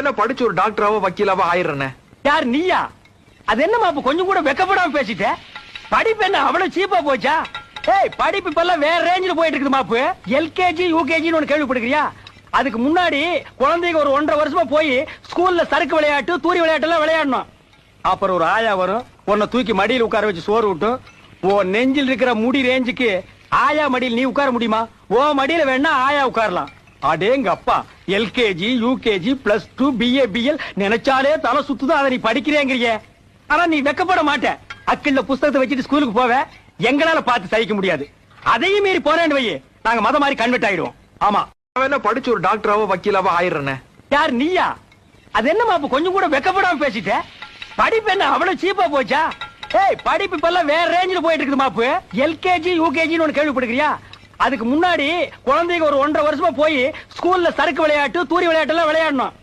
என்ன படிச்சு ஒரு டாக்டராவோ வக்கீலாவோ ஆயிடுறேன். யார் நீயா? அது என்ன மாப்பு கொஞ்சம் கூட வெக்கப்படாம பேசிட்ட? படிப்பு என்ன அவ்வளவு சீப்பா போச்சா? ஏய், படிப்பு இப்பெல்லாம் வேற ரேஞ்சில போயிட்டு இருக்குது மாப்பு. எல்கேஜி யூகேஜின்னு ஒண்ணு கேள்விப்படுக்கிறியா? அதுக்கு முன்னாடி குழந்தைங்க ஒரு 1.5 வருஷமா போய் ஸ்கூல்ல சறுக்கு விளையாட்டு தூரி விளையாட்டு எல்லாம் விளையாடணும். அப்புறம் ஒரு ஆயா வரும், உன்னை தூக்கி மடியில் உட்கார வச்சு சோறு விட்டும். ஓ நெஞ்சில் இருக்கிற முடி ரேஞ்சுக்கு ஆயா மடியில் நீ உட்கார முடியுமா? ஓ மடியில வேணா ஆயா உட்காரலாம். அடேங்க அப்பா, எல்கேஜி யூகேஜி +2 BA BL நினைச்சாலே தலை சுத்துதான். அதை நீ படிக்கிறேங்கிறிய, ஆனா நீ வெக்கப்பட மாட்ட. அக்கிள்ள புஸ்தகத்தை வச்சுட்டு ஸ்கூலுக்கு போவ, எங்களால பார்த்து சகிக்க முடியாது. அதையும் மீறி போறேன்னு வை, நாங்க மத மாதிரி கன்வெர்ட் ஆயிடுவோம். ஆமா, என்ன படிச்சு ஒரு டாக்டராவோ வக்கீலாவோ ஆயிடுறேன். யார் நீயா? அது என்ன மாப்பு கொஞ்சம் கூட வெக்கப்படாம பேசிட்ட? படிப்பு என்ன அவ்வளவு சீப்பா போச்சா? ஏய், படிப்பு இப்பெல்லாம் வேற ரேஞ்சில போயிட்டு இருக்குது மாப்பு. எல்கேஜி யூகேஜின்னு ஒண்ணு கேள்விப்படுக்கிறியா? அதுக்கு முன்னாடி குழந்தைங்க ஒரு 1.5 வருஷமா போய் ஸ்கூல்ல சறுக்கு விளையாட்டு தூரி விளையாட்டு எல்லாம் விளையாடணும்.